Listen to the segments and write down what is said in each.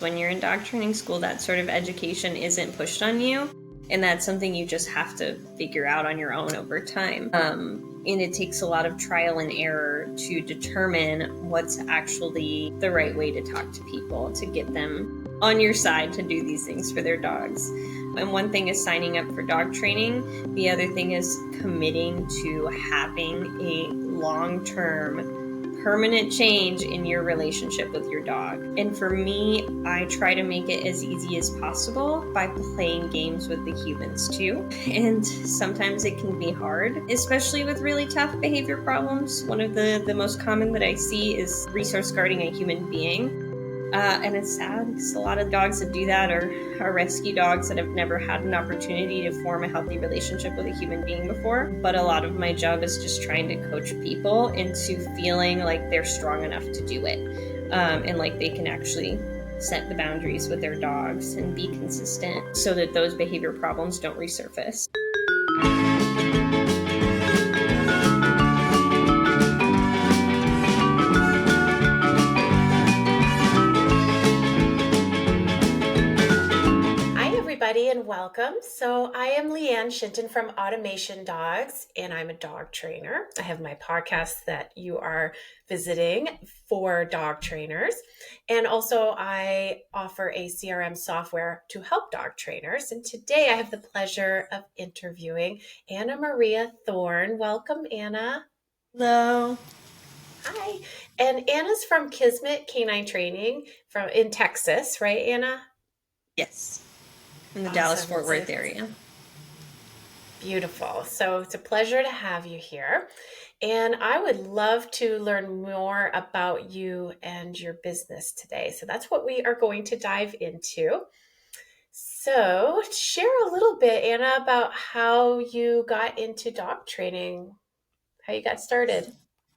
When you're in dog training school, that sort of education isn't pushed on you, and that's something you just have to figure out on your own over time. And it takes a lot of trial and error to determine what's actually the right way to talk to people, to get them on your side to do these things for their dogs. And one thing is signing up for dog training. The other thing is committing to having a long-term permanent change in your relationship with your dog. And for me, I try to make it as easy as possible by playing games with the humans too. And sometimes it can be hard, especially with really tough behavior problems. One of the most common that I see is resource guarding a human being. And it's sad because a lot of dogs that do that are rescue dogs that have never had an opportunity to form a healthy relationship with a human being before. But a lot of my job is just trying to coach people into feeling like they're strong enough to do it. And like they can actually set the boundaries with their dogs and be consistent so that those behavior problems don't resurface. And welcome. So I am Lianne Shinton from Automation Dogs, and I'm a dog trainer. I have my podcast that you are visiting for dog trainers. And also I offer a CRM software to help dog trainers. And today I have the pleasure of interviewing Anna Maria Thorne. Welcome, Anna. Hello. Hi. And Anna's from Kismet K9 Training in Texas, right, Anna? Yes. In the Dallas-Fort Worth area. Beautiful. So it's a pleasure to have you here. And I would love to learn more about you and your business today. So that's what we are going to dive into. So share a little bit, Anna, about how you got into dog training, how you got started.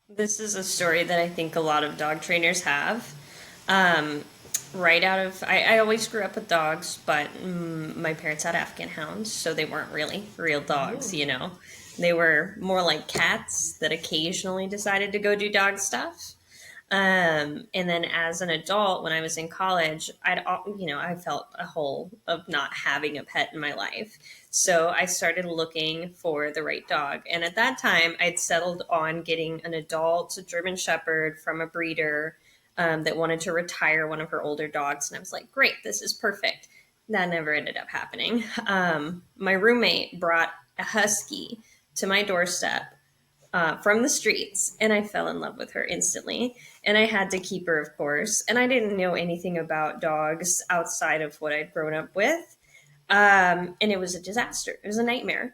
This is a story that I think a lot of dog trainers have. I always grew up with dogs, but my parents had Afghan hounds, so they weren't really real dogs, you know. They were more like cats that occasionally decided to go do dog stuff. And then as an adult, when I was in college, I felt a hole of not having a pet in my life. So I started looking for the right dog. And at that time, I'd settled on getting an adult German Shepherd from a breeder that wanted to retire one of her older dogs. And I was like, great, this is perfect. That never ended up happening. My roommate brought a husky to my doorstep from the streets, and I fell in love with her instantly. And I had to keep her, of course. And I didn't know anything about dogs outside of what I'd grown up with. And it was a disaster. It was a nightmare.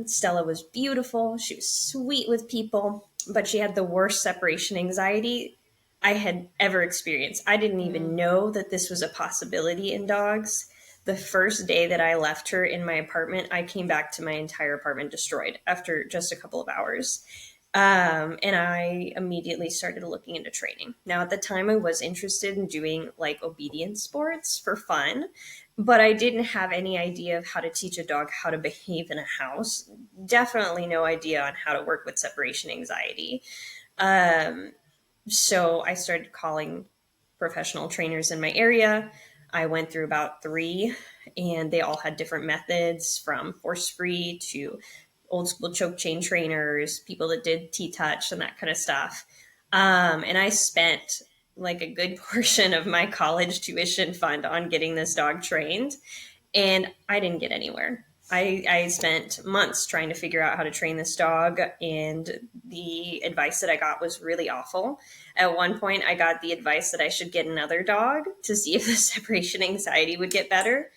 Stella was beautiful. She was sweet with people, but she had the worst separation anxiety I had ever experienced. I didn't even know that this was a possibility in dogs. The first day that I left her in my apartment, I came back to my entire apartment destroyed after just a couple of hours. And I immediately started looking into training. Now, at the time, I was interested in doing like obedience sports for fun, but I didn't have any idea of how to teach a dog how to behave in a house. Definitely no idea on how to work with separation anxiety. So I started calling professional trainers in my area. I went through about 3, and they all had different methods, from force-free to old school choke chain trainers, people that did T-touch and that kind of stuff. And I spent like a good portion of my college tuition fund on getting this dog trained, and I didn't get anywhere. I spent months trying to figure out how to train this dog, and the advice that I got was really awful. At one point, I got the advice that I should get another dog to see if the separation anxiety would get better.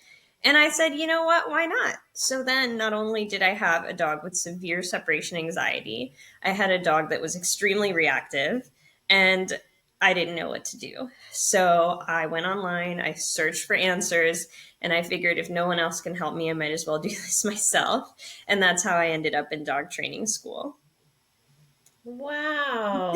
And I said, you know what, why not? So then not only did I have a dog with severe separation anxiety, I had a dog that was extremely reactive, and I didn't know what to do. So I went online, I searched for answers, and I figured if no one else can help me, I might as well do this myself. And that's how I ended up in dog training school. Wow.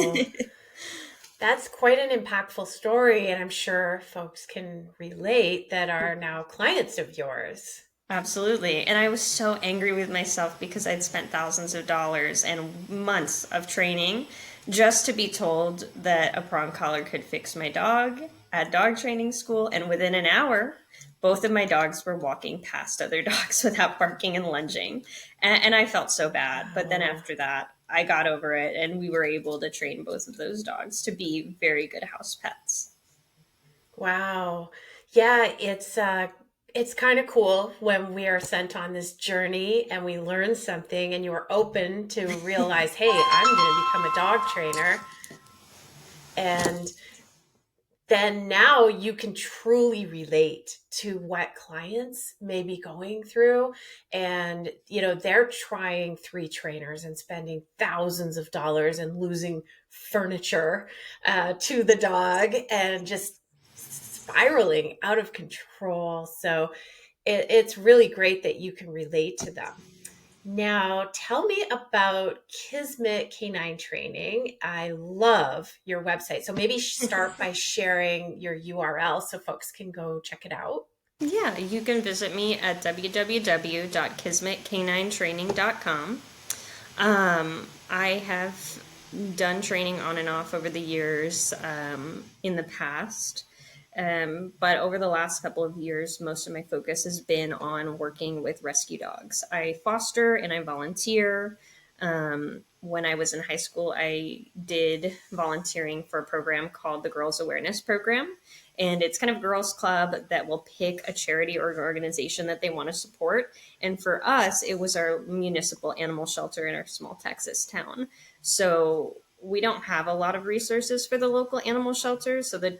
That's quite an impactful story, and I'm sure folks can relate that are now clients of yours. Absolutely. And I was so angry with myself because I'd spent thousands of dollars and months of training just to be told that a prong collar could fix my dog. at dog training school, and within an hour, both of my dogs were walking past other dogs without barking and lunging. And I felt so bad. But then Wow. after that, I got over it, and we were able to train both of those dogs to be very good house pets. Wow. Yeah, it's kind of cool when we are sent on this journey and we learn something and you're open to realize, hey, I'm going to become a dog trainer. And then now you can truly relate to what clients may be going through. And, they're trying three trainers and spending thousands of dollars and losing furniture to the dog and just spiraling out of control. So it's really great that you can relate to them. Now, tell me about Kismet K9 training. I love your website. So maybe start by sharing your URL so folks can go check it out. Yeah, you can visit me at www.kismetk9training.com. I have done training on and off over the years in the past. But over the last couple of years, most of my focus has been on working with rescue dogs. I foster and I volunteer. When I was in high school, I did volunteering for a program called the Girls Awareness Program. And it's kind of a girls' club that will pick a charity or organization that they want to support. And for us, it was our municipal animal shelter in our small Texas town. So we don't have a lot of resources for the local animal shelters. So the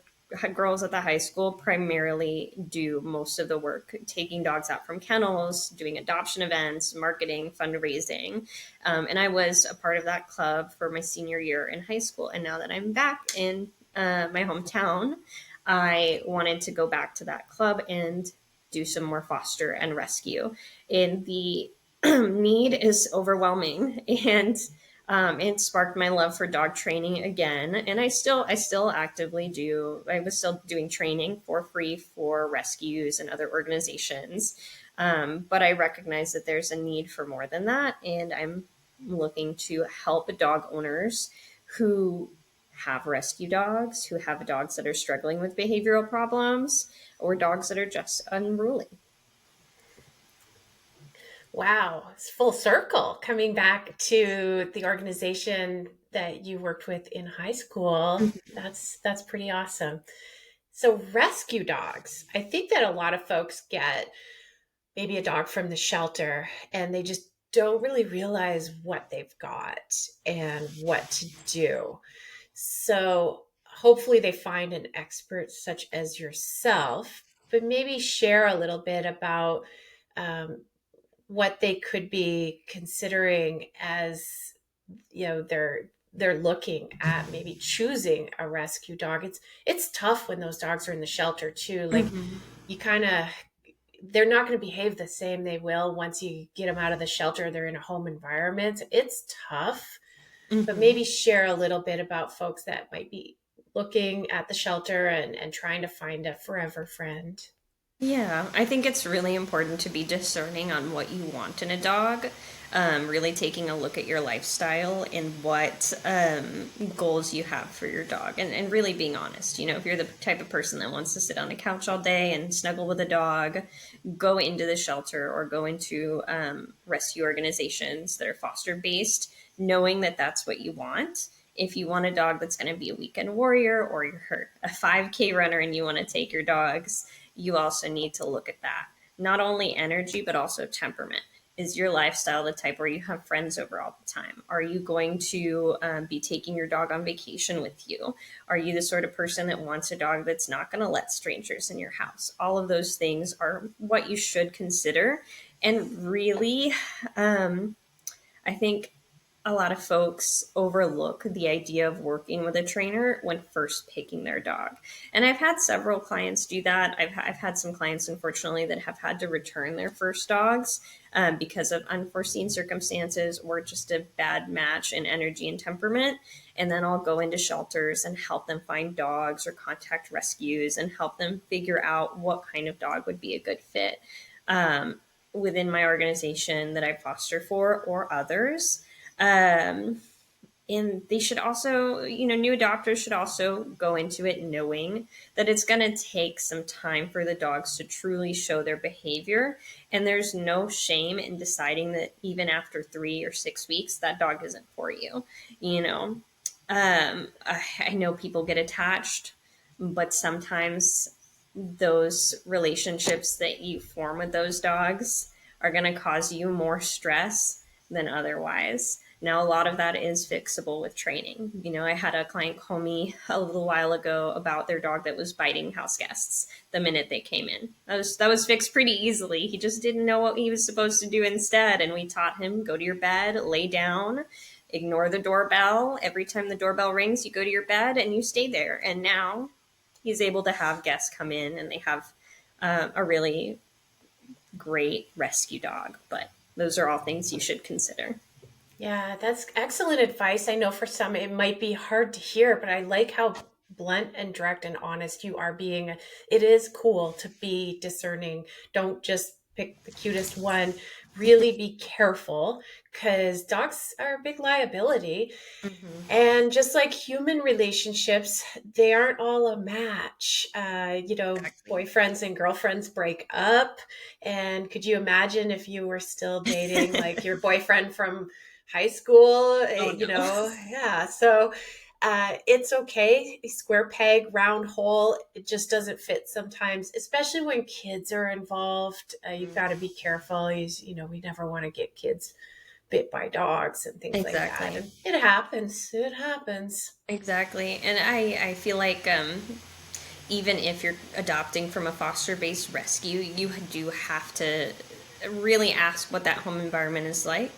girls at the high school primarily do most of the work, taking dogs out from kennels, doing adoption events, marketing, fundraising. And I was a part of that club for my senior year in high school. And now that I'm back in my hometown, I wanted to go back to that club and do some more foster and rescue. And the need is overwhelming, and it sparked my love for dog training again. And I still actively do. I was still doing training for free for rescues and other organizations, but I recognize that there's a need for more than that, and I'm looking to help dog owners who have rescue dogs, who have dogs that are struggling with behavioral problems, or dogs that are just unruly. Wow, it's full circle coming back to the organization that you worked with in high school. That's pretty awesome. So rescue dogs. I think that a lot of folks get maybe a dog from the shelter and they just don't really realize what they've got and what to do. So hopefully they find an expert such as yourself, but maybe share a little bit about um, what they could be considering as they're looking at maybe choosing a rescue dog. It's tough when those dogs are in the shelter too. Like Mm-hmm. you kind of they're not going to behave the same they will once you get them out of the shelter. They're in a home environment. It's tough, but Mm-hmm. maybe share a little bit about folks that might be looking at the shelter and trying to find a forever friend. Yeah, I think it's really important to be discerning on what you want in a dog. Really taking a look at your lifestyle and what goals you have for your dog, and really being honest. If you're the type of person that wants to sit on a couch all day and snuggle with a dog, go into the shelter or go into rescue organizations that are foster based, knowing that that's what you want. If you want a dog that's going to be a weekend warrior, or you're a 5K runner and you want to take your dogs, you also need to look at that. Not only energy, but also temperament. Is your lifestyle the type where you have friends over all the time? Are you going to be taking your dog on vacation with you? Are you the sort of person that wants a dog that's not going to let strangers in your house? All of those things are what you should consider. And really, I think a lot of folks overlook the idea of working with a trainer when first picking their dog. And I've had several clients do that. I've had some clients, unfortunately, that have had to return their first dogs because of unforeseen circumstances or just a bad match in energy and temperament. And then I'll go into shelters and help them find dogs or contact rescues and help them figure out what kind of dog would be a good fit within my organization that I foster for or others. Um, And they should also, new adopters should also go into it knowing that it's going to take some time for the dogs to truly show their behavior. And there's no shame in deciding that even after 3 or 6 weeks, that dog isn't for you. You know, I know people get attached, but sometimes those relationships that you form with those dogs are going to cause you more stress than otherwise. Now, a lot of that is fixable with training. I had a client call me a little while ago about their dog that was biting house guests the minute they came in. That was fixed pretty easily. He just didn't know what he was supposed to do instead, and we taught him go to your bed, lay down, ignore the doorbell. Every time the doorbell rings, you go to your bed and you stay there. And now he's able to have guests come in, and they have a really great rescue dog. But those are all things you should consider. Yeah, that's excellent advice. I know for some it might be hard to hear, but I like how blunt and direct and honest you are being. It is cool to be discerning. Don't just pick the cutest one. Really be careful because dogs are a big liability. Mm-hmm. And just like human relationships, they aren't all a match. Exactly. Boyfriends and girlfriends break up. And could you imagine if you were still dating like your boyfriend from high school? Oh no. Yeah. So it's okay. Square peg, round hole. It just doesn't fit sometimes, especially when kids are involved. You've got to be careful. We never want to get kids bit by dogs and things like that. Exactly. And it happens. It happens. Exactly. And I feel like even if you're adopting from a foster based rescue, you do have to really ask what that home environment is like.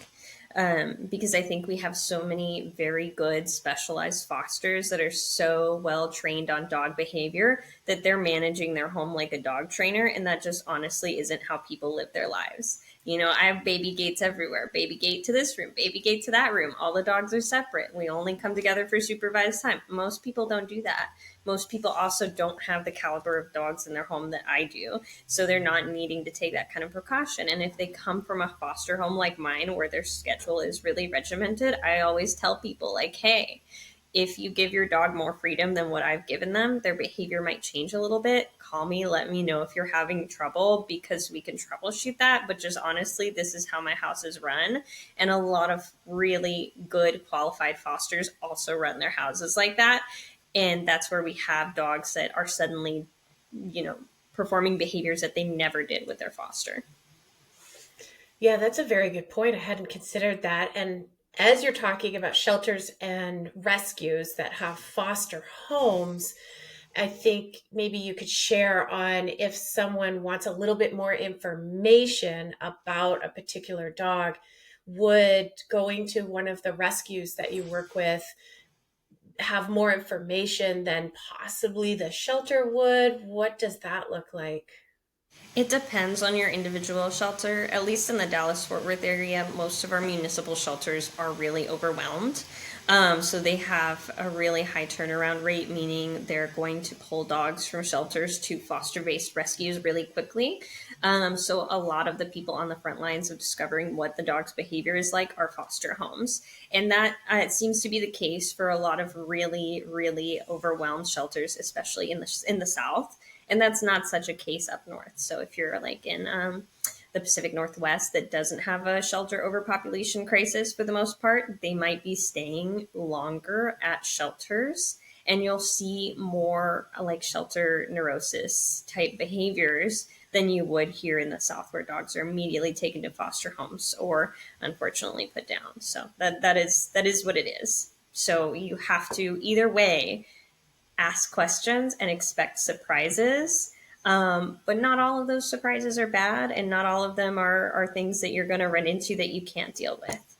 Because I think we have so many very good specialized fosters that are so well trained on dog behavior that they're managing their home like a dog trainer. And that just honestly isn't how people live their lives. I have baby gates everywhere, baby gate to this room, baby gate to that room. All the dogs are separate. We only come together for supervised time. Most people don't do that. Most people also don't have the caliber of dogs in their home that I do. So they're not needing to take that kind of precaution. And if they come from a foster home like mine, where their schedule is really regimented, I always tell people, like, hey, if you give your dog more freedom than what I've given them, their behavior might change a little bit. Call me, let me know if you're having trouble because we can troubleshoot that. But just honestly, this is how my house is run. And a lot of really good qualified fosters also run their houses like that. And that's where we have dogs that are suddenly, you know, performing behaviors that they never did with their foster. Yeah, that's a very good point. I hadn't considered that. And as you're talking about shelters and rescues that have foster homes, I think maybe you could share on if someone wants a little bit more information about a particular dog, would going to one of the rescues that you work with have more information than possibly the shelter would? What does that look like? It depends on your individual shelter. At least in the Dallas Fort Worth area, most of our municipal shelters are really overwhelmed. So they have a really high turnaround rate, meaning they're going to pull dogs from shelters to foster based rescues really quickly. So a lot of the people on the front lines of discovering what the dog's behavior is like are foster homes. And that it seems to be the case for a lot of really, really overwhelmed shelters, especially in the South. And that's not such a case up north. So if you're like in the Pacific Northwest that doesn't have a shelter overpopulation crisis for the most part, they might be staying longer at shelters. And you'll see more like shelter neurosis type behaviors than you would here in the South, where dogs are immediately taken to foster homes or unfortunately put down. So that is what it is. So you have to either way ask questions and expect surprises. But not all of those surprises are bad, and not all of them are things that you're going to run into that you can't deal with.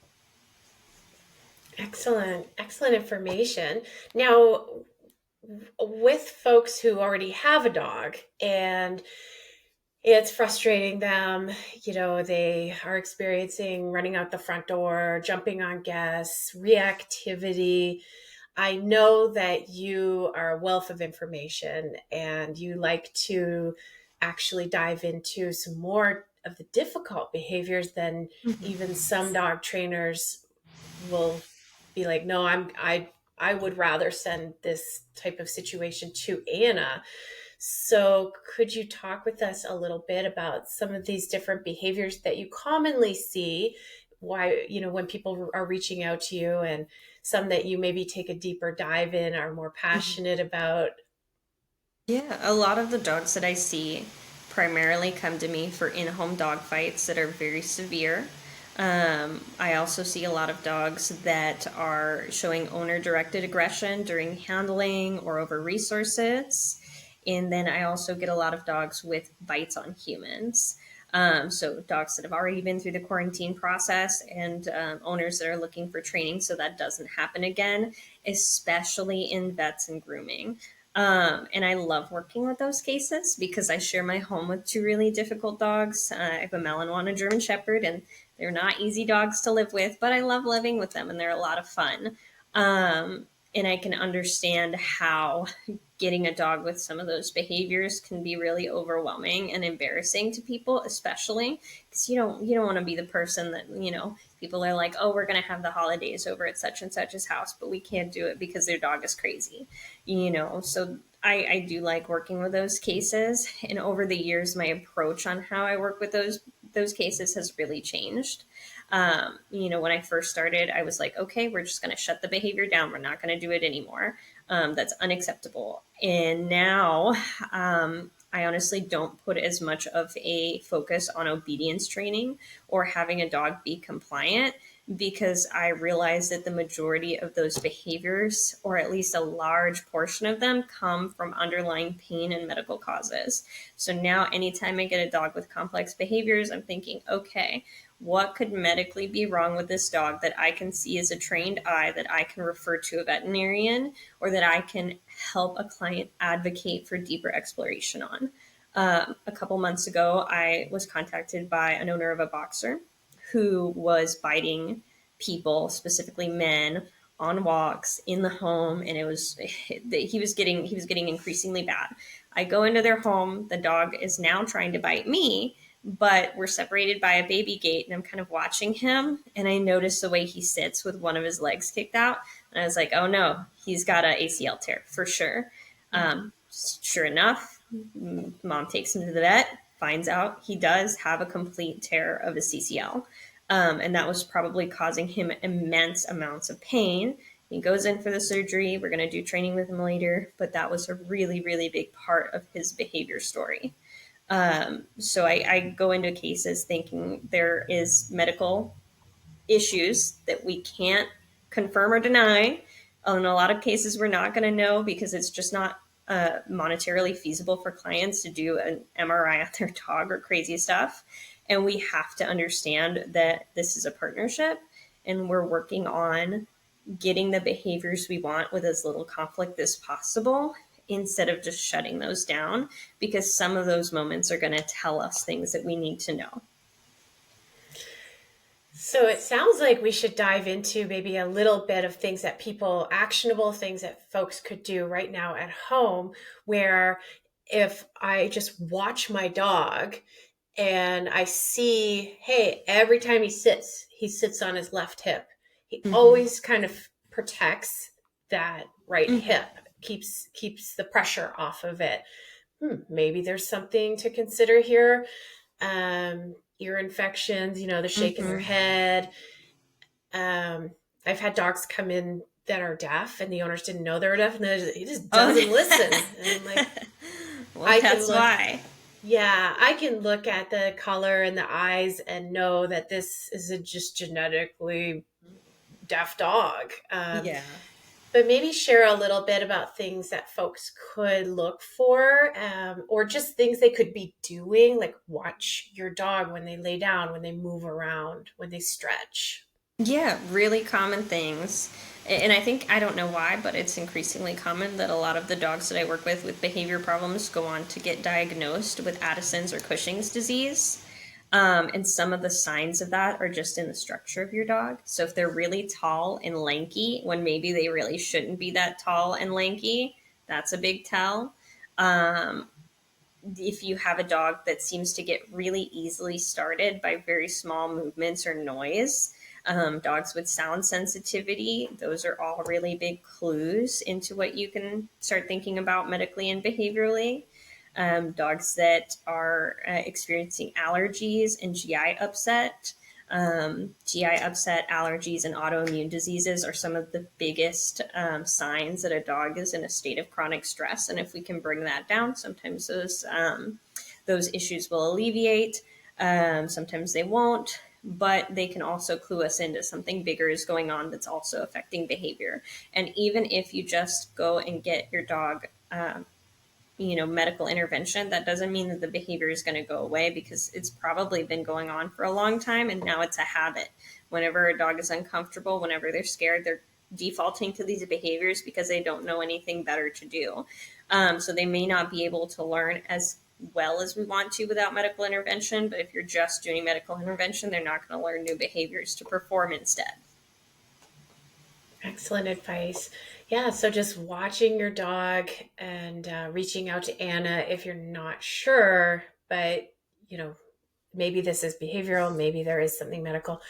Excellent, excellent information. Now, with folks who already have a dog and it's frustrating them, they are experiencing running out the front door, jumping on guests, reactivity. I know that you are a wealth of information and you like to actually dive into some more of the difficult behaviors than even Mhm. some dog trainers will be like, no, I would rather send this type of situation to Anna. So, could you talk with us a little bit about some of these different behaviors that you commonly see? Why, when people are reaching out to you, and some that you maybe take a deeper dive in, are more passionate about? Yeah, a lot of the dogs that I see primarily come to me for in-home dog fights that are very severe. I also see a lot of dogs that are showing owner-directed aggression during handling or over resources. And then I also get a lot of dogs with bites on humans. So dogs that have already been through the quarantine process and owners that are looking for training so that doesn't happen again, especially in vets and grooming. And I love working with those cases because I share my home with two really difficult dogs. I have a Malinois and a German Shepherd, and they're not easy dogs to live with, but I love living with them and they're a lot of fun. And I can understand how getting a dog with some of those behaviors can be really overwhelming and embarrassing to people, especially because you don't want to be the person that people are like, oh, we're going to have the holidays over at such and such's house, but we can't do it because their dog is crazy. So I do like working with those cases, and over the years my approach on how I work with those cases has really changed. When I first started, I was like, okay, we're just going to shut the behavior down. We're not going to do it anymore. That's unacceptable. And now I honestly don't put as much of a focus on obedience training or having a dog be compliant, because I realize that the majority of those behaviors, or at least a large portion of them, come from underlying pain and medical causes. So now, anytime I get a dog with complex behaviors, I'm thinking, okay, what could medically be wrong with this dog that I can see as a trained eye, that I can refer to a veterinarian, or that I can help a client advocate for deeper exploration on? A couple months ago, I was contacted by an owner of a boxer who was biting people, specifically men, on walks in the home, and he was getting increasingly bad. I go into their home. The dog is now trying to bite me, but we're separated by a baby gate, and I'm kind of watching him, and I notice the way he sits with one of his legs kicked out, and I was like, oh no, he's got an ACL tear for sure. Sure enough, mom takes him to the vet, finds out he does have a complete tear of his CCL. And that was probably causing him immense amounts of pain. He goes in for the surgery. We're going to do training with him later, but that was a really, really big part of his behavior story. So I go into cases thinking there is medical issues that we can't confirm or deny. In a lot of cases, we're not going to know because it's just not monetarily feasible for clients to do an MRI on their dog or crazy stuff. And we have to understand that this is a partnership, and we're working on getting the behaviors we want with as little conflict as possible, instead of just shutting those down, because some of those moments are going to tell us things that we need to know. So it sounds like we should dive into maybe a little bit of things that people, actionable things that folks could do right now at home, where if I just watch my dog and I see, hey, every time he sits on his left hip. He Mm-hmm. always kind of protects that right Mm-hmm. hip, keeps the pressure off of it. Maybe there's something to consider here. Ear infections, they're shaking their Mm-hmm. head. Um, I've had dogs come in that are deaf, and the owners didn't know they were deaf, and he just doesn't listen. And I'm like, Well, I can that's look, why. yeah, I can look at the color and the eyes and know that this is a just genetically deaf dog. Yeah. But maybe share a little bit about things that folks could look for, or just things they could be doing, like watch your dog when they lay down, when they move around, when they stretch. Yeah, really common things. And I think, I don't know why, but it's increasingly common that a lot of the dogs that I work with behavior problems go on to get diagnosed with Addison's or Cushing's disease. And some of the signs of that are just in the structure of your dog. So if they're really tall and lanky, when maybe they really shouldn't be that tall and lanky, that's a big tell. Um, if you have a dog that seems to get really easily started by very small movements or noise, Dogs with sound sensitivity, those are all really big clues into what you can start thinking about medically and behaviorally. Dogs that are experiencing allergies and GI upset. GI upset, allergies, and autoimmune diseases are some of the biggest signs that a dog is in a state of chronic stress. And if we can bring that down, sometimes those issues will alleviate. Sometimes they won't, but they can also clue us into something bigger is going on that's also affecting behavior. And even if you just go and get your dog medical intervention, that doesn't mean that the behavior is going to go away, because it's probably been going on for a long time and now it's a habit. Whenever a dog is uncomfortable, whenever they're scared, they're defaulting to these behaviors because they don't know anything better to do. So they may not be able to learn as well as we want to without medical intervention, but if you're just doing medical intervention, they're not going to learn new behaviors to perform instead. Excellent advice. Yeah, so just watching your dog and reaching out to Anna if you're not sure, but you know, maybe this is behavioral, maybe there is something medical.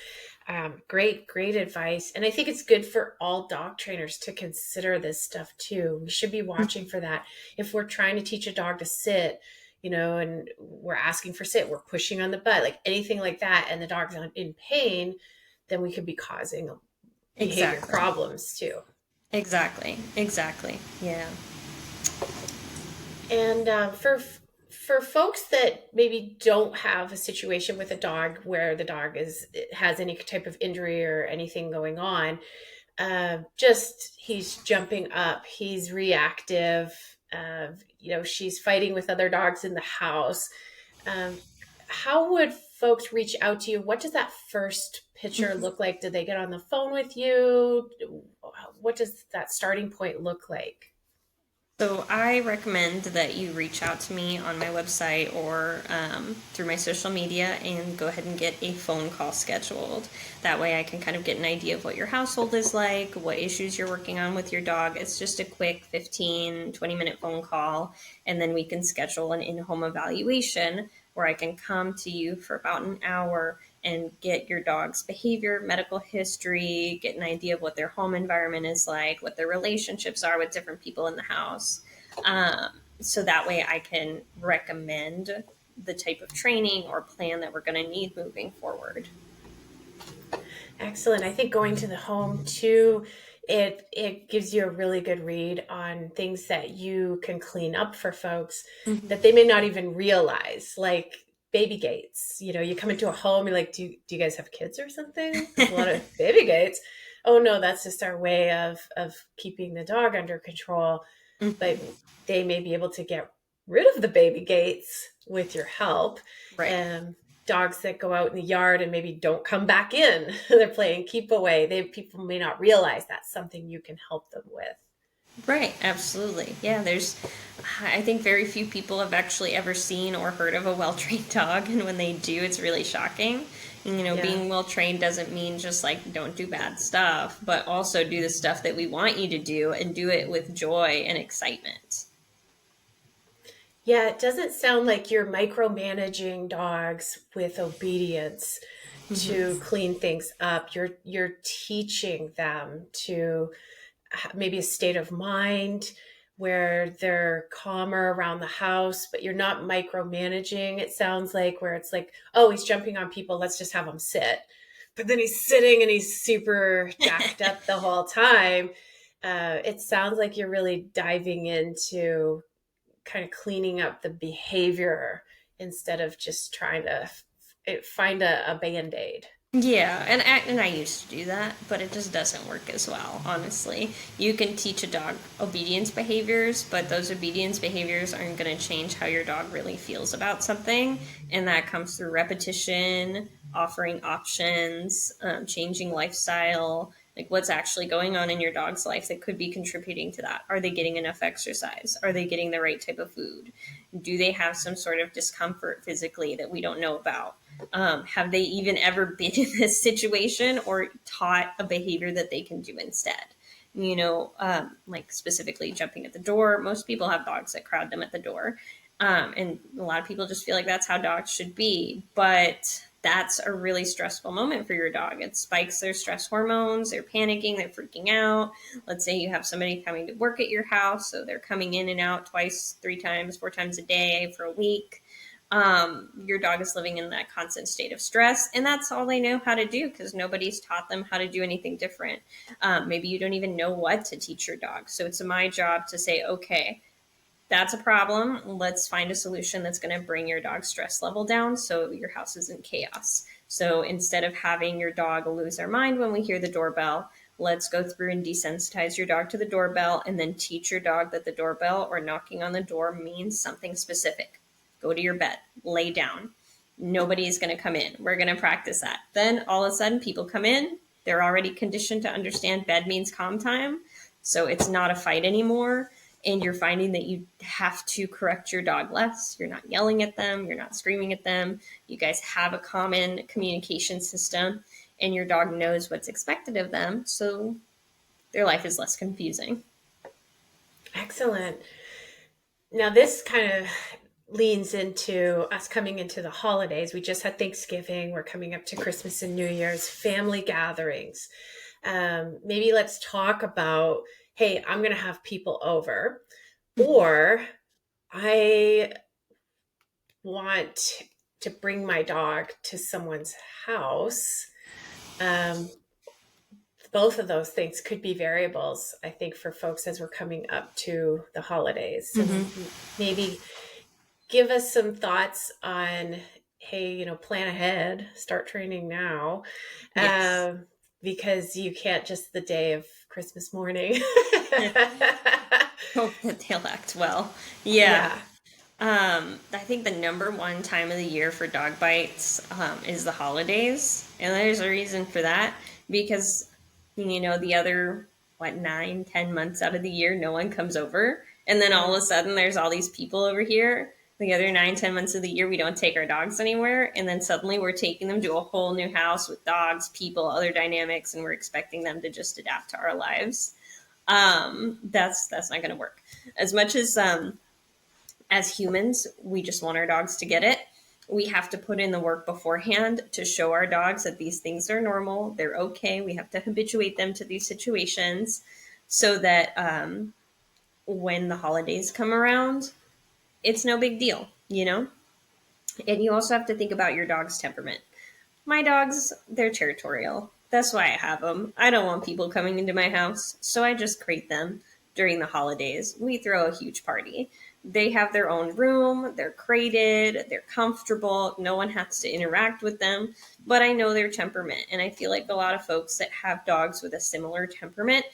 Great advice. And I think it's good for all dog trainers to consider this stuff too. We should be watching for that. If we're trying to teach a dog to sit, and we're asking for sit, we're pushing on the butt, like anything like that, and the dog's in pain, then we could be causing behavior Exactly. problems too. Exactly. Yeah. And for folks that maybe don't have a situation with a dog where the dog has any type of injury or anything going on, just he's jumping up, he's reactive, she's fighting with other dogs in the house. How would folks reach out to you? What does that first picture look like? Do they get on the phone with you? What does that starting point look like? So I recommend that you reach out to me on my website or through my social media and go ahead and get a phone call scheduled. That way I can kind of get an idea of what your household is like, what issues you're working on with your dog. It's just a quick 15, 20-minute phone call, and then we can schedule an in-home evaluation where I can come to you for about an hour and get your dog's behavior, medical history, get an idea of what their home environment is like, what their relationships are with different people in the house. So that way I can recommend the type of training or plan that we're going to need moving forward. Excellent. I think going to the home too, it gives you a really good read on things that you can clean up for folks Mm-hmm. that they may not even realize, like baby gates. You come into a home, you're like, do you guys have kids or something? There's a lot of baby gates. Oh no, that's just our way of keeping the dog under control. But Mm-hmm. they may be able to get rid of the baby gates with your help. Right. Dogs that go out in the yard and maybe don't come back in, they're playing keep away. People may not realize that's something you can help them with. Right, absolutely. Yeah, I think very few people have actually ever seen or heard of a well trained dog, and when they do, it's really shocking. Yeah. Being well trained doesn't mean just like don't do bad stuff, but also do the stuff that we want you to do and do it with joy and excitement. Yeah, it doesn't sound like you're micromanaging dogs with obedience to Mm-hmm. clean things up. You're teaching them to maybe a state of mind where they're calmer around the house, but you're not micromanaging. It sounds like where it's like, oh, he's jumping on people, let's just have him sit. But then he's sitting and he's super jacked up the whole time. It sounds like you're really diving into kind of cleaning up the behavior instead of just trying to find a band-aid. Yeah, and I used to do that, but it just doesn't work as well, honestly. You can teach a dog obedience behaviors, but those obedience behaviors aren't going to change how your dog really feels about something, and that comes through repetition, offering options, changing lifestyle, like what's actually going on in your dog's life that could be contributing to that. Are they getting enough exercise? Are they getting the right type of food? Do they have some sort of discomfort physically that we don't know about? Have they even ever been in this situation or taught a behavior that they can do instead? Like specifically jumping at the door. Most people have dogs that crowd them at the door. And a lot of people just feel like that's how dogs should be. But that's a really stressful moment for your dog. It spikes their stress hormones, they're panicking, they're freaking out. Let's say you have somebody coming to work at your house, so they're coming in and out twice, 3 times, 4 times a day for a week. Your dog is living in that constant state of stress, and that's all they know how to do because nobody's taught them how to do anything different. Maybe you don't even know what to teach your dog. So it's my job to say, okay, that's a problem. Let's find a solution that's going to bring your dog's stress level down so your house isn't chaos. So instead of having your dog lose their mind when we hear the doorbell, let's go through and desensitize your dog to the doorbell and then teach your dog that the doorbell or knocking on the door means something specific. Go to your bed, lay down. Nobody's going to come in. We're going to practice that. Then all of a sudden people come in. They're already conditioned to understand bed means calm time. So it's not a fight anymore. And you're finding that you have to correct your dog less. You're not yelling at them. You're not screaming at them. You guys have a common communication system and your dog knows what's expected of them. So their life is less confusing. Excellent. Now this kind of leans into us coming into the holidays. We just had Thanksgiving. We're coming up to Christmas and New Year's, family gatherings. Maybe let's talk about, hey, I'm going to have people over, or I want to bring my dog to someone's house. Both of those things could be variables, I think, for folks as we're coming up to the holidays. So maybe give us some thoughts on, hey, plan ahead, start training now. Yes. Because you can't just the day of Christmas morning. Hope that they'll act well. Yeah. I think the number one time of the year for dog bites is the holidays. And there's a reason for that because, the other, 9, 10 months out of the year, no one comes over. And then all of a sudden there's all these people over here. The other 9, 10 months of the year, we don't take our dogs anywhere. And then suddenly we're taking them to a whole new house with dogs, people, other dynamics, and we're expecting them to just adapt to our lives. That's not going to work. As much as humans, we just want our dogs to get it. We have to put in the work beforehand to show our dogs that these things are normal. They're okay. We have to habituate them to these situations so that when the holidays come around, it's no big deal, And you also have to think about your dog's temperament. My dogs, they're territorial. That's why I have them. I don't want people coming into my house, so I just crate them during the holidays. We throw a huge party. They have their own room, they're crated, they're comfortable, no one has to interact with them, but I know their temperament, and I feel like a lot of folks that have dogs with a similar temperament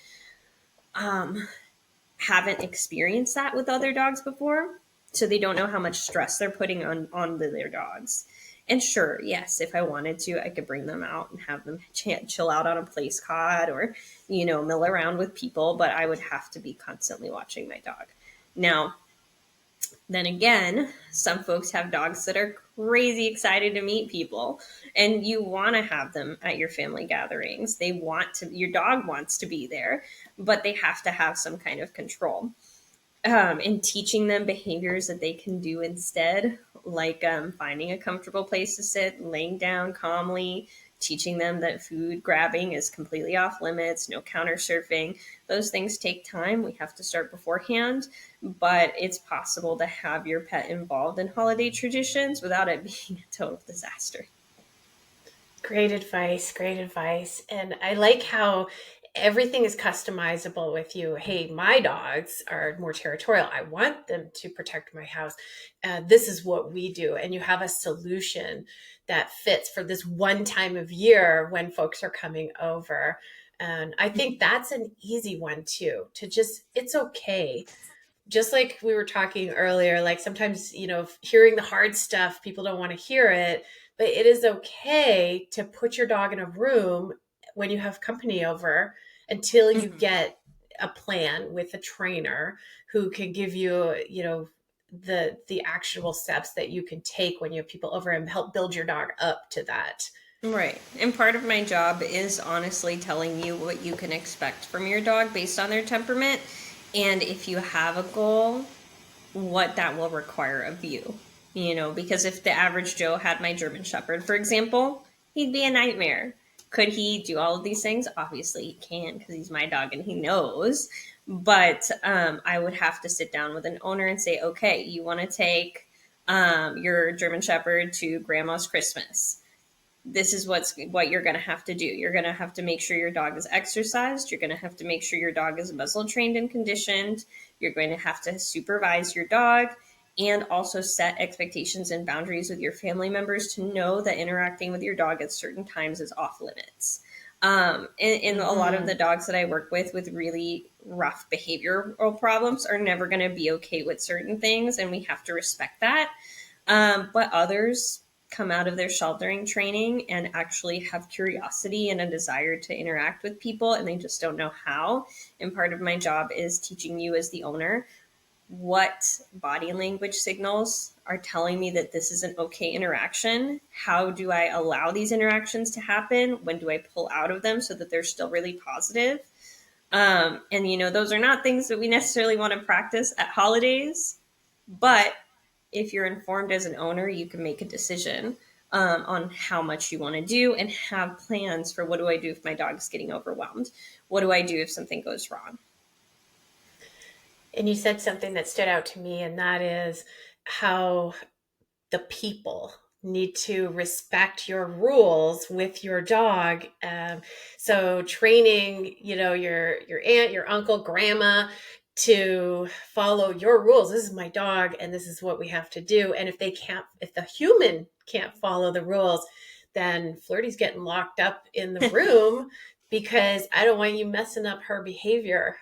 haven't experienced that with other dogs before, so they don't know how much stress they're putting on their dogs. And sure, yes, if I wanted to, I could bring them out and have them chill out on a place cot or, mill around with people, but I would have to be constantly watching my dog. Now, then again, some folks have dogs that are crazy excited to meet people, and you want to have them at your family gatherings. Your dog wants to be there, but they have to have some kind of control. And teaching them behaviors that they can do instead, like finding a comfortable place to sit, laying down calmly, teaching them that food grabbing is completely off limits, no counter surfing. Those things take time. We have to start beforehand, but it's possible to have your pet involved in holiday traditions without it being a total disaster. Great advice. Great advice. And I like how everything is customizable with you. Hey, my dogs are more territorial. I want them to protect my house. This is what we do. And you have a solution that fits for this one time of year when folks are coming over. And I think that's an easy one too, it's okay. Just like we were talking earlier, like sometimes, hearing the hard stuff, people don't want to hear it, but it is okay to put your dog in a room when you have company over until you get a plan with a trainer who can give you, the actionable steps that you can take when you have people over and help build your dog up to that. Right. And part of my job is honestly telling you what you can expect from your dog based on their temperament. And if you have a goal, what that will require of you. Because if the average Joe had my German Shepherd, for example, he'd be a nightmare. Could he do all of these things? Obviously, he can because he's my dog and he knows. But I would have to sit down with an owner and say, okay, you want to take your German Shepherd to Grandma's Christmas. This is what you're going to have to do. You're going to have to make sure your dog is exercised. You're going to have to make sure your dog is muzzle trained and conditioned. You're going to have to supervise your dog and also set expectations and boundaries with your family members to know that interacting with your dog at certain times is off limits. And a lot of the dogs that I work with really rough behavioral problems are never going to be okay with certain things, and we have to respect that. But others come out of their sheltering training and actually have curiosity and a desire to interact with people, and they just don't know how. And part of my job is teaching you as the owner what body language signals are telling me that this is an okay interaction. How do I allow these interactions to happen? When do I pull out of them so that they're still really positive? And those are not things that we necessarily want to practice at holidays, but if you're informed as an owner, you can make a decision on how much you want to do and have plans for what do I do if my dog is getting overwhelmed? What do I do if something goes wrong? And you said something that stood out to me, and that is how the people need to respect your rules with your dog. So training, your aunt, your uncle, grandma to follow your rules. This is my dog, and this is what we have to do. And if the human can't follow the rules, then Flirty's getting locked up in the room because I don't want you messing up her behavior.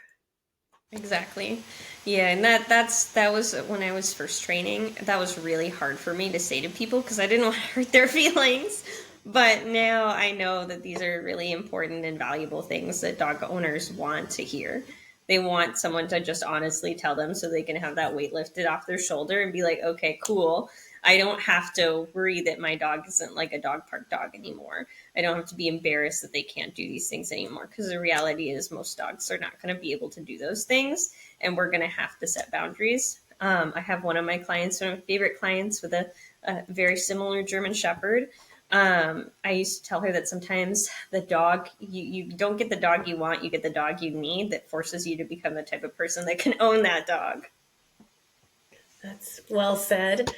Exactly. Yeah, and that was when I was first training. That was really hard for me to say to people because I didn't want to hurt their feelings. But now I know that these are really important and valuable things that dog owners want to hear. They want someone to just honestly tell them so they can have that weight lifted off their shoulder and be like, okay, cool. I don't have to worry that my dog isn't like a dog park dog anymore. I don't have to be embarrassed that they can't do these things anymore, because the reality is most dogs are not going to be able to do those things, and we're going to have to set boundaries. I have one of my favorite clients with a very similar German Shepherd. I used to tell her that sometimes the dog, you don't get the dog you want, you get the dog you need that forces you to become the type of person that can own that dog. That's well said.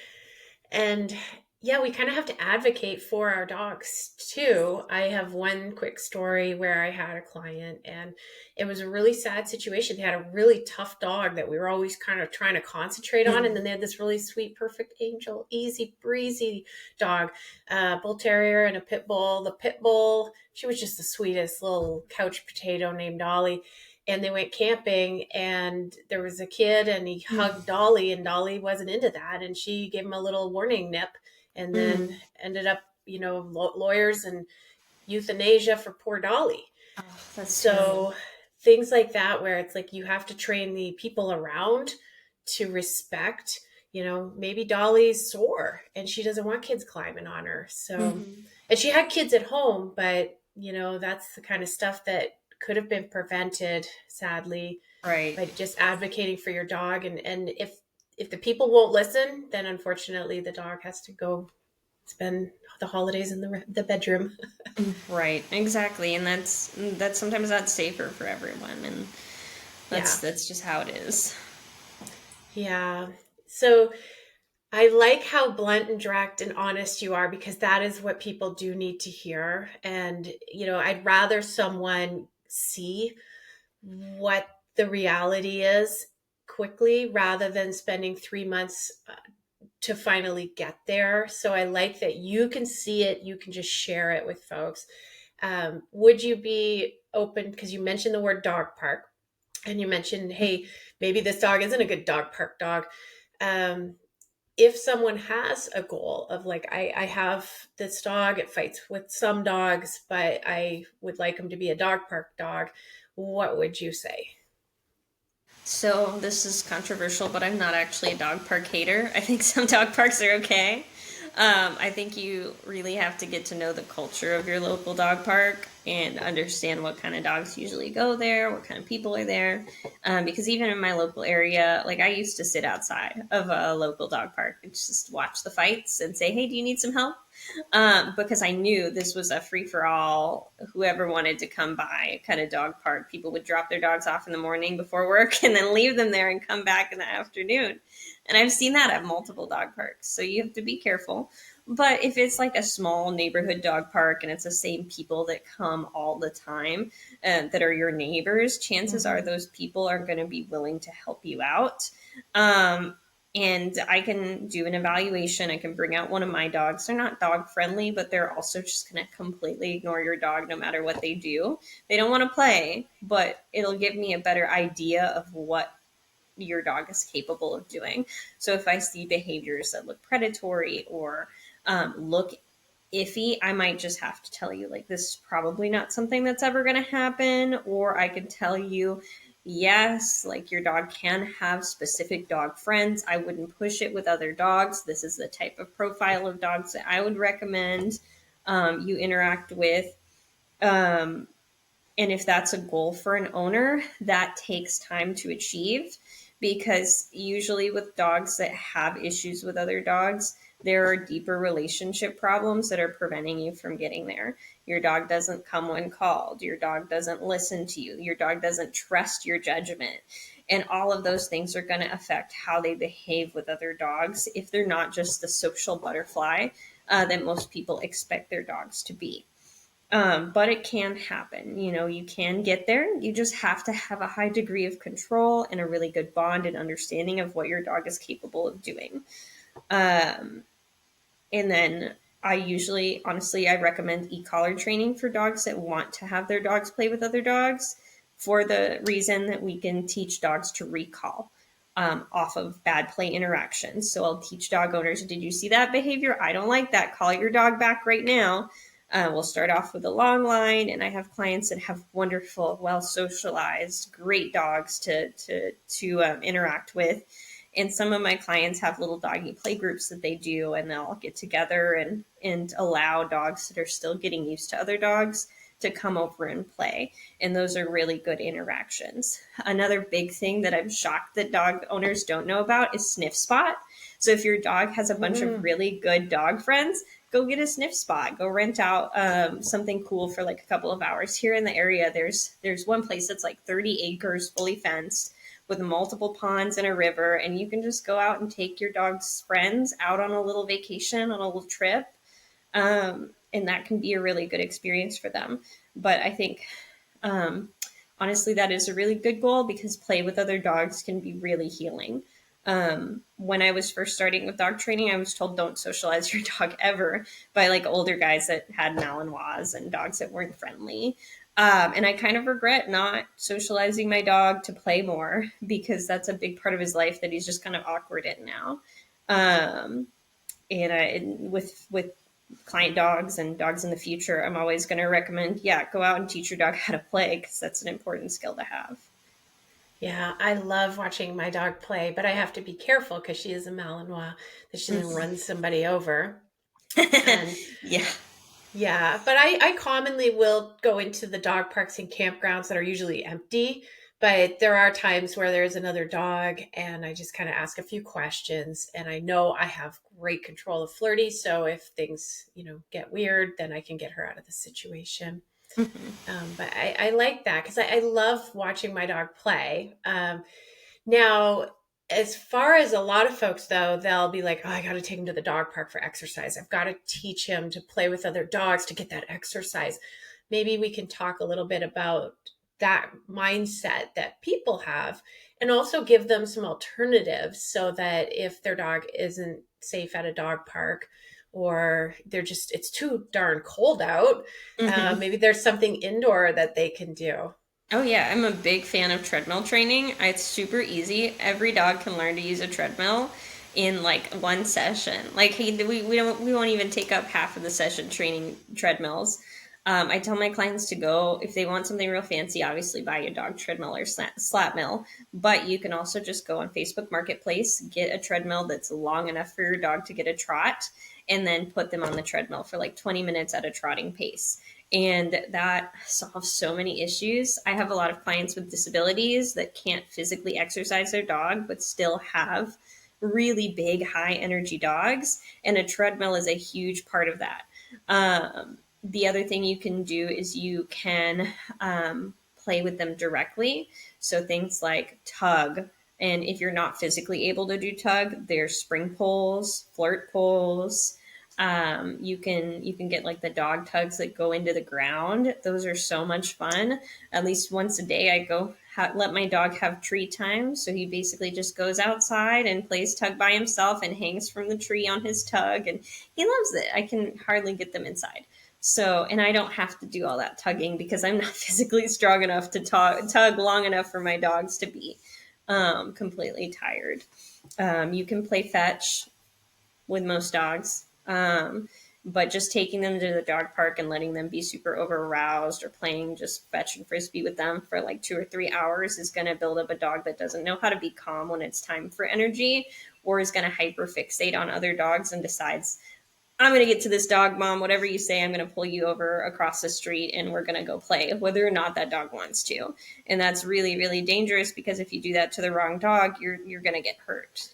And yeah, we kind of have to advocate for our dogs too. I have one quick story where I had a client, and it was a really sad situation. They had a really tough dog that we were always kind of trying to concentrate on. And then they had this really sweet, perfect angel, easy breezy dog, bull terrier and a pit bull. The pit bull, she was just the sweetest little couch potato named Dolly. And they went camping, and there was a kid, and he hugged Dolly, and Dolly wasn't into that. And she gave him a little warning nip, and then ended up, lawyers and euthanasia for poor Dolly. Oh, that's so things like that, where it's like you have to train the people around to respect, maybe Dolly's sore and she doesn't want kids climbing on her. So, and she had kids at home, but that's the kind of stuff that could have been prevented, sadly, right, by just advocating for your dog. And if the people won't listen, then unfortunately the dog has to go spend the holidays in the bedroom. Right, exactly. And that's sometimes not safer for everyone, and that's just how it is. Yeah. So I like how blunt and direct and honest you are, because that is what people do need to hear. And I'd rather someone see what the reality is quickly rather than spending 3 months to finally get there. So I like that you can see it, you can just share it with folks. Would you be open, because you mentioned the word dog park, and you mentioned, hey, maybe this dog isn't a good dog park dog. If someone has a goal of like, I have this dog, it fights with some dogs, but I would like him to be a dog park dog, what would you say? So this is controversial, but I'm not actually a dog park hater. I think some dog parks are okay. I think you really have to get to know the culture of your local dog park. and understand what kind of dogs usually go there, what kind of people are there. Because even in my local area, like I used to sit outside of a local dog park and just watch the fights and say, hey, do you need some help? Because I knew this was a free for all. Whoever wanted to come by kind of dog park, people would drop their dogs off in the morning before work and then leave them there and come back in the afternoon. And I've seen that at multiple dog parks. So you have to be careful. But if it's like a small neighborhood dog park and it's the same people that come all the time that are your neighbors, chances are those people are going to be willing to help you out. And I can do an evaluation. I can bring out one of my dogs. They're not dog friendly, but they're also just going to completely ignore your dog no matter what they do. They don't want to play, but it'll give me a better idea of what your dog is capable of doing. So if I see behaviors that look predatory or look iffy, I might just have to tell you, like, this is probably not something that's ever going to happen. Or I can tell you, yes, like your dog can have specific dog friends. I wouldn't push it with other dogs. This is the type of profile of dogs that I would recommend you interact with. And if that's a goal for an owner, that takes time to achieve because usually with dogs that have issues with other dogs, there are deeper relationship problems that are preventing you from getting there. Your dog doesn't come when called. Your dog doesn't listen to you. Your dog doesn't trust your judgment. And all of those things are going to affect how they behave with other dogs if they're not just the social butterfly that most people expect their dogs to be. But it can happen. You know, you can get there. You just have to have a high degree of control and a really good bond and understanding of what your dog is capable of doing. Um, and then I usually, honestly, I recommend e-collar training for dogs that want to have their dogs play with other dogs for the reason that we can teach dogs to recall off of bad play interactions. So I'll teach dog owners, did you see that behavior? I don't like that. Call your dog back right now. We'll start off with a long line, and I have clients that have wonderful, well socialized, great dogs to interact with. And some of my clients have little doggy play groups that they do, and they'll get together and allow dogs that are still getting used to other dogs to come over and play. And those are really good interactions. Another big thing that I'm shocked that dog owners don't know about is sniff spot. So if your dog has a bunch of really good dog friends, go get a sniff spot. Go rent out something cool for like a couple of hours. Here in the area, there's one place that's like 30 acres, fully fenced, with multiple ponds and a river, and you can just go out and take your dog's friends out on a little vacation, on a little trip, and that can be a really good experience for them. But I think, honestly, that is a really good goal because play with other dogs can be really healing. When I was first starting with dog training, I was told don't socialize your dog ever by like older guys that had Malinois and dogs that weren't friendly. And I kind of regret not socializing my dog to play more because that's a big part of his life that he's just kind of awkward in now. With client dogs and dogs in the future, I'm always going to recommend, yeah, go out and teach your dog how to play because that's an important skill to have. Yeah, I love watching my dog play, but I have to be careful because she is a Malinois that she doesn't run somebody over. And Yeah. yeah, but I commonly will go into the dog parks and campgrounds that are usually empty, but there are times where there's another dog and I just kind of ask a few questions and I know I have great control of Flirty, so if things, get weird, then I can get her out of the situation. But I like that because I love watching my dog play. Now, as far as a lot of folks, though, they'll be like, oh, I got to take him to the dog park for exercise. I've got to teach him to play with other dogs to get that exercise. Maybe we can talk a little bit about that mindset that people have and also give them some alternatives so that if their dog isn't safe at a dog park or it's too darn cold out, maybe there's something indoor that they can do. Oh yeah, I'm a big fan of treadmill training. It's super easy. Every dog can learn to use a treadmill in like one session. Like hey, we won't even take up half of the session training treadmills. I tell my clients to go if they want something real fancy. Obviously, buy a dog treadmill or slap mill, but you can also just go on Facebook Marketplace, get a treadmill that's long enough for your dog to get a trot, and then put them on the treadmill for like 20 minutes at a trotting pace. And that solves so many issues. I have a lot of clients with disabilities that can't physically exercise their dog, but still have really big, high energy dogs. And a treadmill is a huge part of that. The other thing you can do is you can play with them directly. So things like tug. And if you're not physically able to do tug, there's spring poles, flirt poles. You can get like the dog tugs that go into the ground. Those are so much fun. At least once a day, I go let my dog have tree time. So he basically just goes outside and plays tug by himself and hangs from the tree on his tug, and he loves it. I can hardly get them inside. So, and I don't have to do all that tugging because I'm not physically strong enough to tug long enough for my dogs to be completely tired. You can play fetch with most dogs. But just taking them to the dog park and letting them be super over aroused or playing just fetch and frisbee with them for like 2 or 3 hours is going to build up a dog that doesn't know how to be calm when it's time for energy, or is going to hyper fixate on other dogs and decides, I'm going to get to this dog, mom, whatever you say, I'm going to pull you over across the street and we're going to go play, whether or not that dog wants to. And that's really, really dangerous, because if you do that to the wrong dog, you're going to get hurt.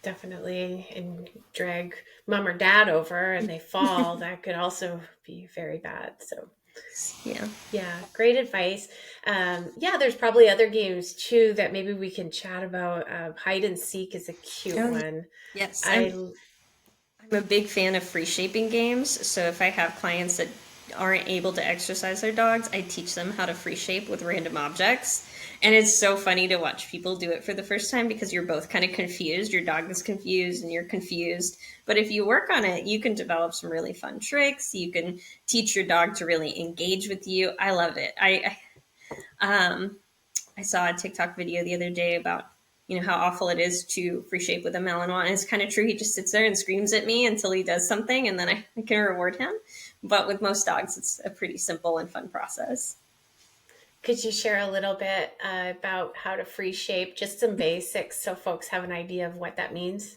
Definitely. And drag mom or dad over and they fall, that could also be very bad. So Yeah. yeah, great advice. Yeah, there's probably other games too that maybe we can chat about. Hide and seek is a cute Oh, one. yes. I I'm a big fan of free shaping games. So if I have clients that aren't able to exercise their dogs, I teach them how to free shape with random objects. And it's so funny to watch people do it for the first time, because you're both kind of confused. Your dog is confused and you're confused. But if you work on it, you can develop some really fun tricks. You can teach your dog to really engage with you. I love it. I saw a TikTok video the other day about, how awful it is to free shape with a Malinois. And it's kind of true. He just sits there and screams at me until he does something, and then I can reward him. But with most dogs, it's a pretty simple and fun process. Could you share a little bit about how to free shape, just some basics so folks have an idea of what that means?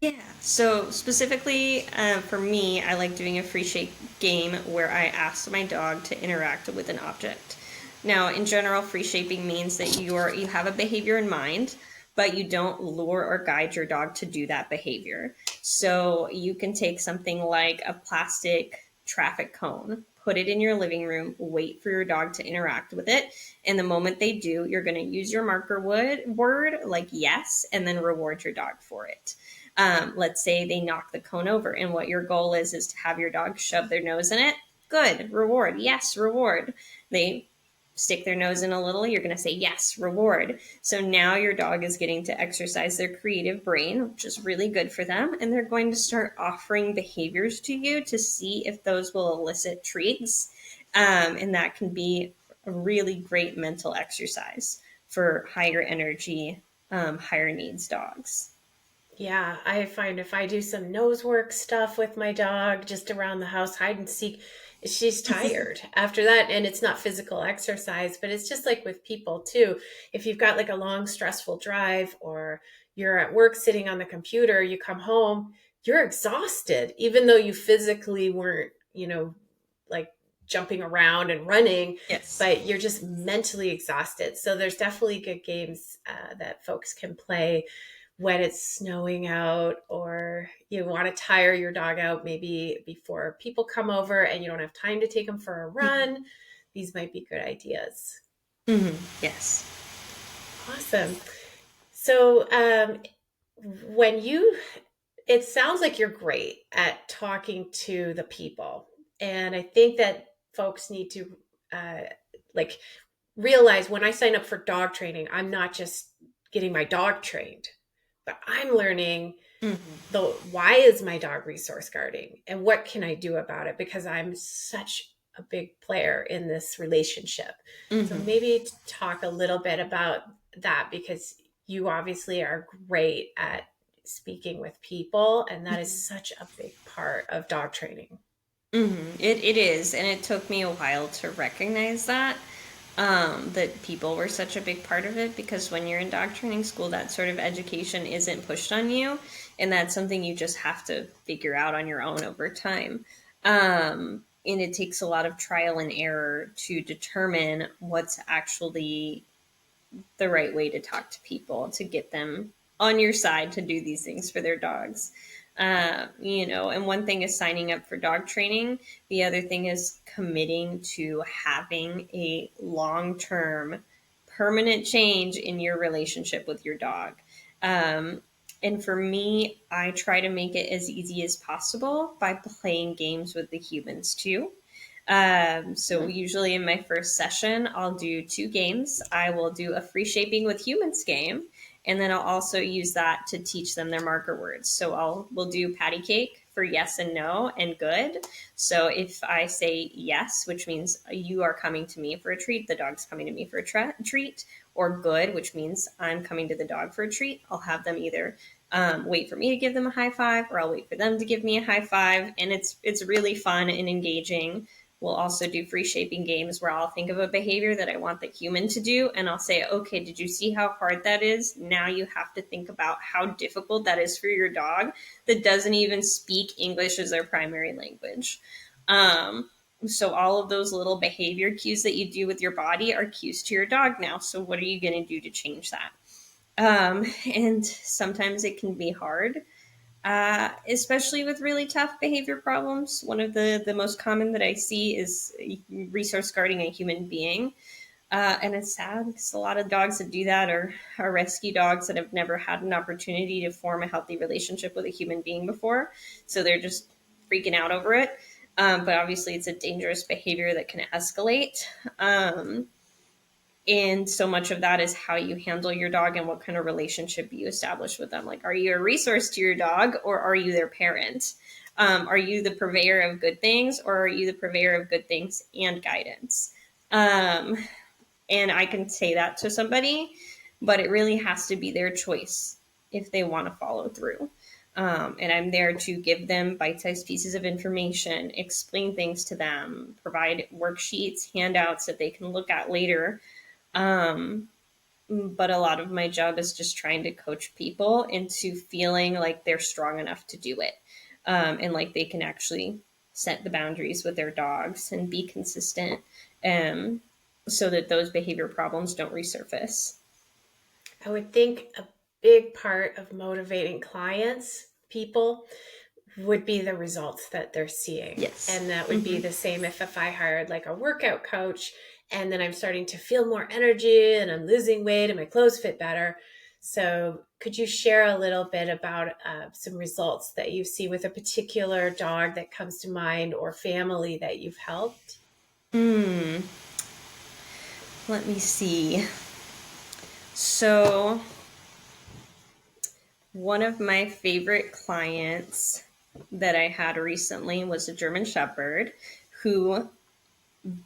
Yeah. So specifically for me, I like doing a free shape game where I ask my dog to interact with an object. Now, in general, free shaping means that you have a behavior in mind, but you don't lure or guide your dog to do that behavior. So you can take something like a plastic traffic cone, put it in your living room, wait for your dog to interact with it, and the moment they do, you're going to use your marker word like yes, and then reward your dog for it. Let's say they knock the cone over, and what your goal is to have your dog shove their nose in it. Good, reward. Yes, reward. They stick their nose in a little, you're going to say yes, reward. So now your dog is getting to exercise their creative brain, which is really good for them. And they're going to start offering behaviors to you to see if those will elicit treats. And that can be a really great mental exercise for higher energy, higher needs dogs. Yeah, I find if I do some nose work stuff with my dog just around the house, hide and seek, she's tired after that. And it's not physical exercise, but it's just like with people too. If you've got like a long, stressful drive, or you're at work sitting on the computer, you come home, you're exhausted, even though you physically weren't, like jumping around and running, Yes. but you're just mentally exhausted. So there's definitely good games that folks can play when it's snowing out, or you want to tire your dog out maybe before people come over and you don't have time to take them for a run. These might be good ideas. Mm-hmm. Yes. Awesome. So when you it sounds like you're great at talking to the people, and I think that folks need to uh, like realize, when I sign up for dog training, I'm not just getting my dog trained, but I'm learning Mm-hmm. the why is my dog resource guarding and what can I do about it, because I'm such a big player in this relationship. So Mm-hmm. maybe talk a little bit about that, because you obviously are great at speaking with people, and that is such a big part of dog training. It is, and it took me a while to recognize that people were such a big part of it, because when you're in dog training school, that sort of education isn't pushed on you, and that's something you just have to figure out on your own over time. and it takes a lot of trial and error to determine what's actually the right way to talk to people to get them on your side to do these things for their dogs. And one thing is signing up for dog training. The other thing is committing to having a long term, permanent change in your relationship with your dog. And for me, I try to make it as easy as possible by playing games with the humans too. So usually in my first session, I'll do 2 games. I will do a free shaping with humans game, and then I'll also use that to teach them their marker words. So we'll do patty cake for yes and no and good. So if I say yes, which means you are coming to me for a treat, the dog's coming to me for a treat, or good, which means I'm coming to the dog for a treat, I'll have them either wait for me to give them a high five, or I'll wait for them to give me a high five, and it's really fun and engaging. We'll also do free shaping games where I'll think of a behavior that I want the human to do, and I'll say, okay, did you see how hard that is? Now you have to think about how difficult that is for your dog that doesn't even speak English as their primary language. So all of those little behavior cues that you do with your body are cues to your dog now. So what are you going to do to change that? And sometimes it can be hard, especially with really tough behavior problems. One of the most common that I see is resource guarding a human being. And it's sad because a lot of dogs that do that are rescue dogs that have never had an opportunity to form a healthy relationship with a human being before. So they're just freaking out over it. But obviously, it's a dangerous behavior that can escalate. And so much of that is how you handle your dog and what kind of relationship you establish with them. Like, are you a resource to your dog, or are you their parent? Are you the purveyor of good things, or are you the purveyor of good things and guidance? And I can say that to somebody, but it really has to be their choice if they want to follow through. And I'm there to give them bite-sized pieces of information, explain things to them, provide worksheets, handouts that they can look at later. But a lot of my job is just trying to coach people into feeling like they're strong enough to do it, and like they can actually set the boundaries with their dogs and be consistent, so that those behavior problems don't resurface. I would think a big part of motivating clients, people, would be the results that they're seeing. Yes. And that would be the same if I hired like a workout coach and then I'm starting to feel more energy and I'm losing weight and my clothes fit better. So could you share a little bit about some results that you see with a particular dog that comes to mind, or family that you've helped? Let me see. So, one of my favorite clients that I had recently was a German Shepherd who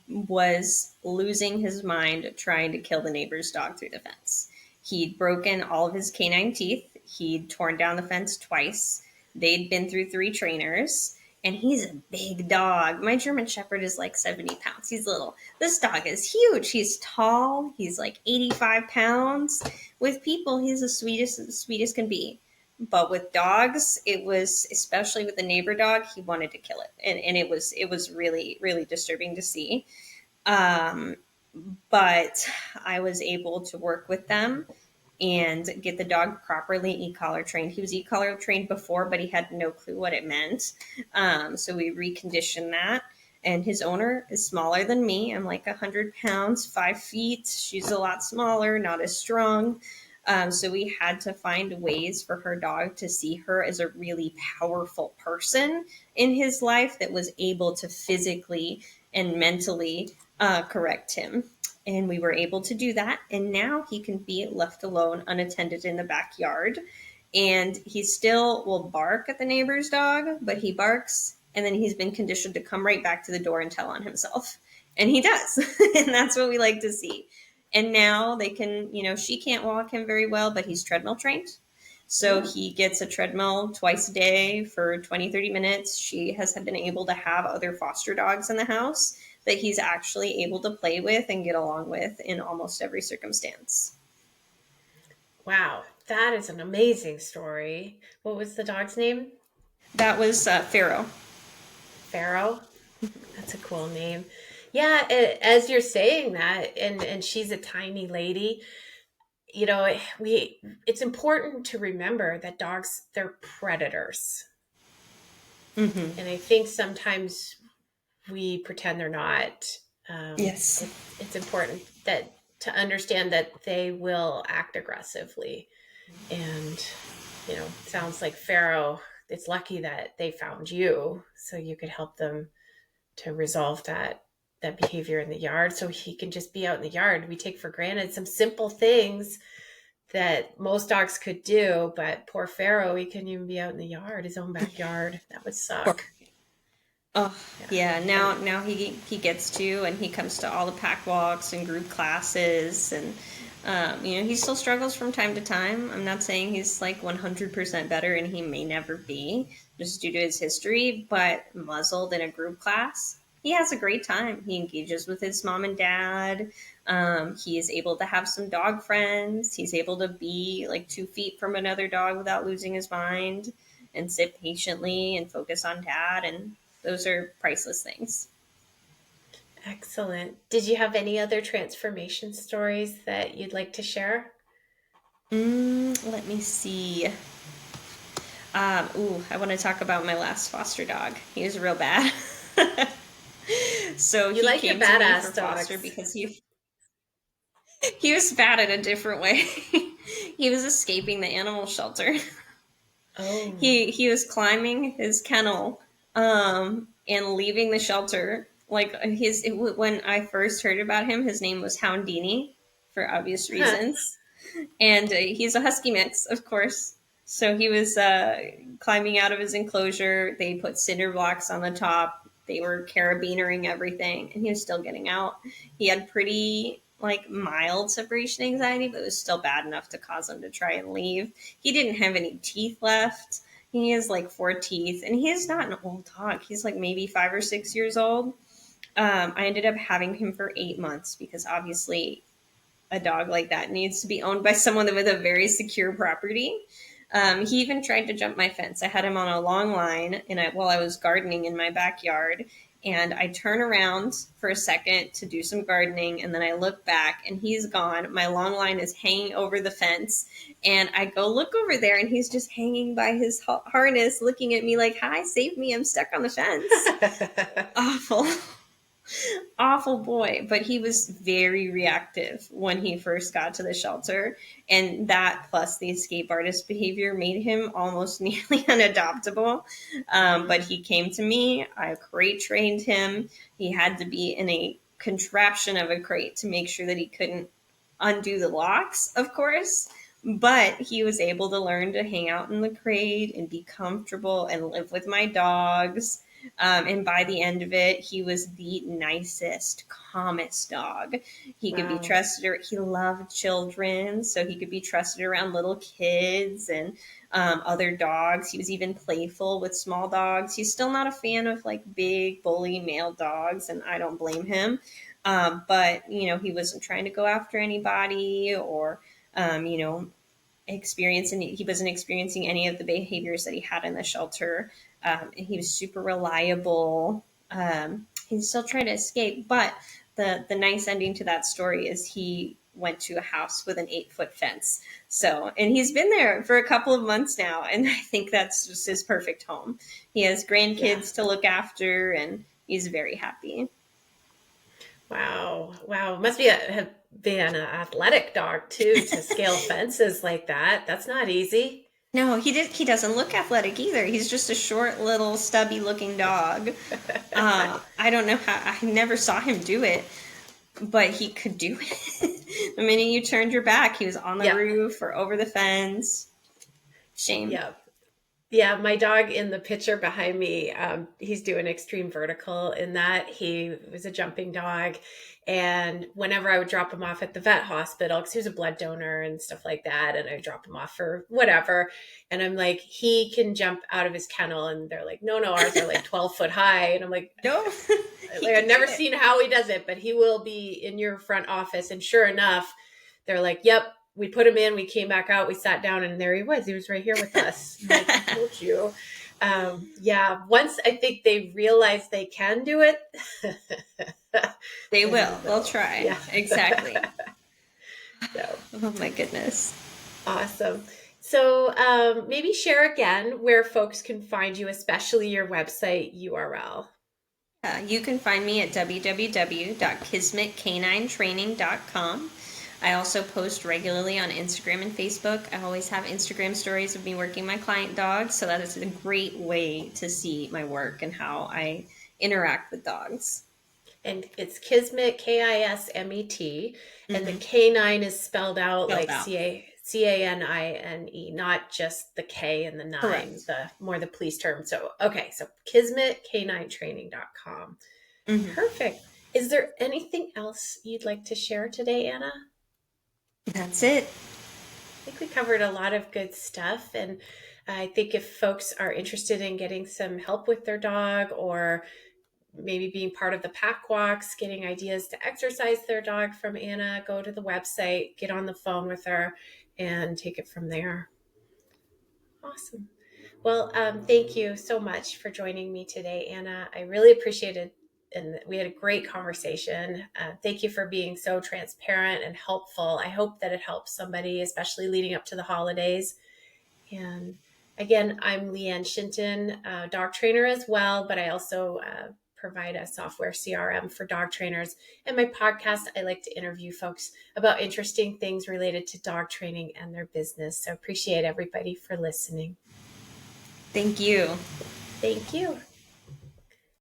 was losing his mind trying to kill the neighbor's dog through the fence. He'd broken all of his canine teeth. He'd torn down the fence twice. They'd been through 3 trainers. And he's a big dog. My German Shepherd is like 70 pounds. He's little. This dog is huge. He's tall. He's like 85 pounds. With people, he's the sweetest can be. But with dogs, it was, especially with the neighbor dog, he wanted to kill it. And it was really, really disturbing to see. Um, but I was able to work with them and get the dog properly e-collar trained. He was e-collar trained before, but he had no clue what it meant. So we reconditioned that. And his owner is smaller than me. I'm like 100 pounds, 5 feet. She's a lot smaller, not as strong. So we had to find ways for her dog to see her as a really powerful person in his life that was able to physically and mentally correct him. And we were able to do that. And now he can be left alone, unattended in the backyard. And he still will bark at the neighbor's dog, but he barks. And then he's been conditioned to come right back to the door and tell on himself. And he does. And that's what we like to see. And now they can, she can't walk him very well, but he's treadmill trained. So he gets a treadmill twice a day for 20, 30 minutes. She has been able to have other foster dogs in the house that he's actually able to play with and get along with in almost every circumstance. Wow, that is an amazing story. What was the dog's name? That was Pharaoh. Pharaoh? That's a cool name. Yeah, as you're saying that, and she's a tiny lady. You know, it's important to remember that dogs, they're predators. Hmm. And I think sometimes we pretend they're not. Yes. It's important that to understand that they will act aggressively. And, sounds like Pharaoh, it's lucky that they found you so you could help them to resolve that behavior in the yard so he can just be out in the yard. We take for granted some simple things that most dogs could do, but poor Pharaoh, he couldn't even be out in the yard, his own backyard. That would Poor. suck. Oh, Yeah. yeah. But Now he gets to, and he comes to all the pack walks and group classes, and he still struggles from time to time. I'm not saying he's like 100% better, and he may never be, just due to his history. But muzzled in a group class, he has a great time. He engages with his mom and dad. He is able to have some dog friends. He's able to be like 2 feet from another dog without losing his mind, and sit patiently and focus on dad, and those are priceless things. excellent. Did you have any other transformation stories that you'd like to share? Let me see. I want to talk about my last foster dog. He was real bad. So You he like your came to me for badass foster dogs. because he was bad in a different way. He was escaping the animal shelter. Oh, He was climbing his kennel, and leaving the shelter. Like when I first heard about him, his name was Houndini, for obvious huh. reasons, and he's a husky mix, of course. So he was climbing out of his enclosure. They put cinder blocks on the top. They were carabinering everything, and he was still getting out. He had pretty like mild separation anxiety, but it was still bad enough to cause him to try and leave. He didn't have any teeth left. He has like 4 teeth, and he is not an old dog. He's like maybe 5 or 6 years old. I ended up having him for 8 months because obviously a dog like that needs to be owned by someone with a very secure property. He even tried to jump my fence. I had him on a long line, and while I was gardening in my backyard, and I turn around for a second to do some gardening, and then I look back, and he's gone. My long line is hanging over the fence, and I go look over there, and he's just hanging by his harness, looking at me like, "Hi, save me! I'm stuck on the fence." Awful. Awful boy, but he was very reactive when he first got to the shelter, and that plus the escape artist behavior made him almost nearly unadoptable. But he came to me. I crate trained him. He had to be in a contraption of a crate to make sure that he couldn't undo the locks, of course. But he was able to learn to hang out in the crate and be comfortable and live with my dogs. And by the end of it, he was the nicest, calmest dog. He could be Wow. trusted. He loved children, so he could be trusted around little kids and other dogs. He was even playful with small dogs. He's still not a fan of like big, bully male dogs, and I don't blame him. But he wasn't trying to go after anybody or um, you know, he wasn't experiencing any of the behaviors that he had in the shelter. And he was super reliable. He's still trying to escape, but the nice ending to that story is he went to a house with an 8 foot fence. So, and he's been there for a couple of months now, and I think that's just his perfect home. He has Yeah. grandkids to look after, and he's very happy. Wow. Wow. Must have been an athletic dog too to scale fences like that. That's not easy. No, he doesn't look athletic either. He's just a short, little, stubby-looking dog. I don't know how. I never saw him do it, but he could do it. The minute you turned your back, he was on the Yeah. roof or over the fence. Shame. Yeah. Yeah, my dog in the picture behind me, he's doing extreme vertical in that he was a jumping dog. And whenever I would drop him off at the vet hospital, because he was a blood donor and stuff like that, and I drop him off for whatever. And I'm like, he can jump out of his kennel. And they're like, no, ours are like 12 foot high. And I'm like, No, he I've could do never it. seen how he does it, but he will be in your front office. And sure enough, they're like, yep, we put him in, we came back out, we sat down, and there he was. He was right here with us. I'm like, I told you. Yeah, once I think they realize they can do it, They then will. They'll they'll, try. yeah. Exactly. So Oh my goodness. awesome. So maybe share again where folks can find you, especially your website URL. You can find me at www.kismetk9training.com. I also post regularly on Instagram and Facebook. I always have Instagram stories of me working my client dogs, so that is a great way to see my work and how I interact with dogs. And it's Kismet, Kismet, and the Mm-hmm. K9 is spelled out Spelled like out. Canine, not just the K and the nine, Correct. the more the police term. So, okay, so Kismet K9training.com. Mm-hmm. Perfect. Is there anything else you'd like to share today, Anna? That's it. I think we covered a lot of good stuff. And I think if folks are interested in getting some help with their dog or maybe being part of the pack walks, getting ideas to exercise their dog from Anna, go to the website, get on the phone with her, and take it from there. Awesome. Well, thank you so much for joining me today, Anna. I really appreciated, and we had a great conversation. Thank you for being so transparent and helpful. I hope that it helps somebody, especially leading up to the holidays. And again, I'm Lianne Shinton, dog trainer as well, but I also provide a software CRM for dog trainers. And my podcast, I like to interview folks about interesting things related to dog training and their business. So appreciate everybody for listening. Thank you. Thank you.